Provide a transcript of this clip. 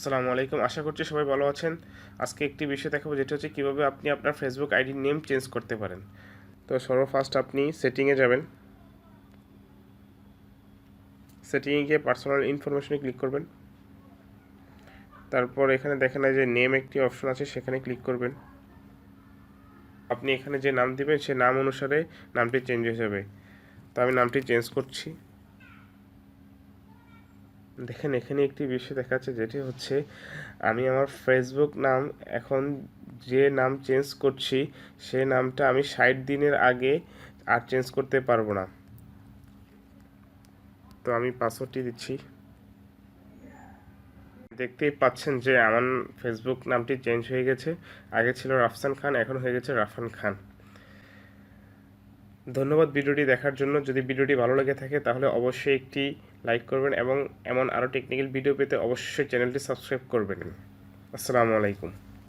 আসসালামু আলাইকুম। আশা করছি সবাই ভালো আছেন। আজকে একটি বিষয় দেখাবো, যেটা হচ্ছে কীভাবে আপনি আপনার ফেসবুক আইডির নেম চেঞ্জ করতে পারেন। তো সর্বফার্স্ট আপনি সেটিংয়ে যাবেন। সেটিংয়ে গিয়ে পার্সোনাল ইনফরমেশনে ক্লিক করবেন। তারপর এখানে দেখেন যে নেম একটি অপশন আছে, সেখানে ক্লিক করবেন। আপনি এখানে যে নাম দিবেন সে নাম অনুসারে নামটি চেঞ্জ হয়ে যাবে। তো আমি নামটি চেঞ্জ করছি। দেখেন এখানে একটি বিষয় দেখাচ্ছে, যেটি হচ্ছে আমি আমার ফেসবুক নাম এখন যে নাম চেঞ্জ করছি সে নামটা আমি 60 দিনের আগে আর চেঞ্জ করতে পারবো না। তো আমি পাসওয়ার্ডটি দিচ্ছি। দেখতেই পাচ্ছেন যে আমার ফেসবুক নামটি চেঞ্জ হয়ে গেছে। আগে ছিল রাফসান খান, এখন হয়ে গেছে রাফান খান। ধন্যবাদ ভিডিওটি দেখার জন্য। যদি ভিডিওটি ভালো লেগে থাকে তাহলে অবশ্যই একটি লাইক করবেন এবং এমন আরও টেকনিক্যাল ভিডিও পেতে অবশ্যই চ্যানেলটি সাবস্ক্রাইব করবেন। আসসালামু আলাইকুম।